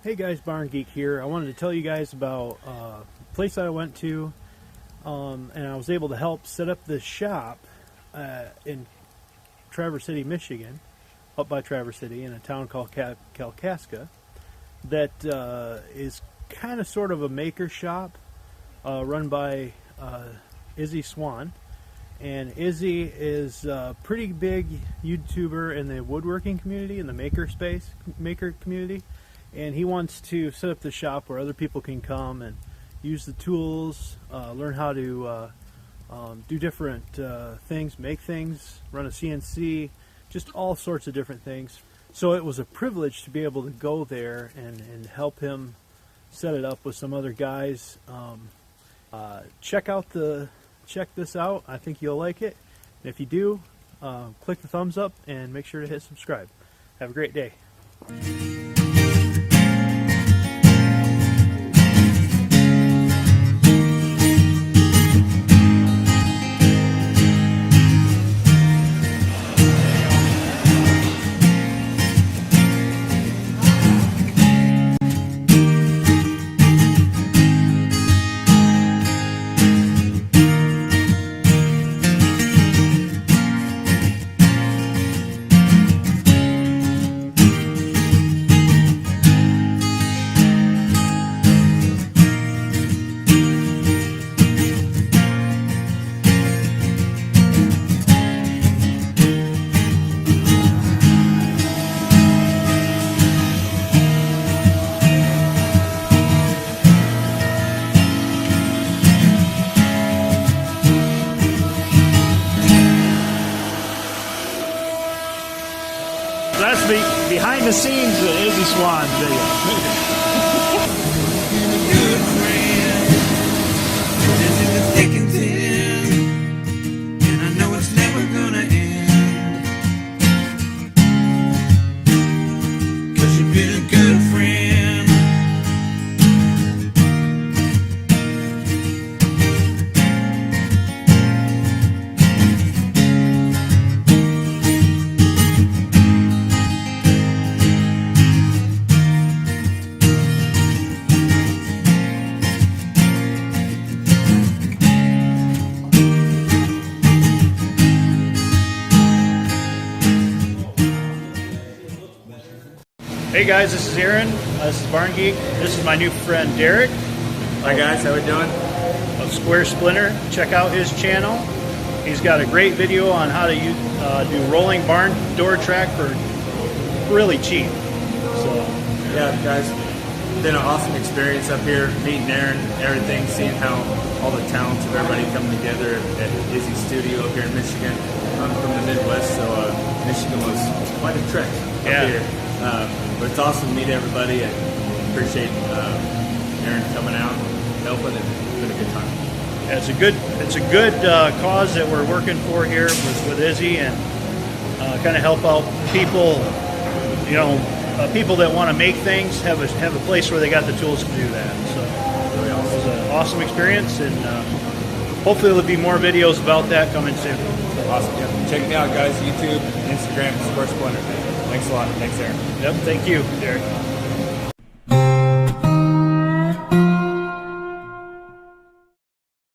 Hey guys, Barn Geek here. I wanted to tell you guys about a place that I went to, and I was able to help set up this shop in Traverse City, Michigan, up by Traverse City in a town called Kalkaska, that is kind of sort of a maker shop run by Izzy Swan. And Izzy is a pretty big YouTuber in the woodworking community, in the maker community. And he wants to set up the shop where other people can come and use the tools, learn how to do different things, make things, run a CNC, just all sorts of different things. So it was a privilege to be able to go there and help him set it up with some other guys. Check this out. I think you'll like it. And if you do, click the thumbs up and make sure to hit subscribe. Have a great day. That's behind the scenes of Izzy Swan video. Hey guys, this is Aaron. This is Barn Geek. This is my new friend Derek. Hi guys, how we doing? Of Square Splinter. Check out his channel. He's got a great video on how to do rolling barn door track for really cheap. So yeah, guys, been an awesome experience up here, meeting Aaron, everything, seeing how all the talents of everybody coming together at Izzy's studio up here in Michigan. I'm from the Midwest, so Michigan was quite a trek up here. But it's awesome to meet everybody. I appreciate Aaron coming out, helping, and it's been a good time. Yeah, it's a good cause that we're working for here with Izzy, and kind of help out people, people that want to make things have a place where they got the tools to do that. So really awesome. It was an awesome experience, and hopefully there'll be more videos about that coming soon. Awesome. Yeah. Check me out, guys. YouTube, Instagram, Square Splinter. Thanks a lot. Thanks, Aaron. Yep. Thank you, Derek.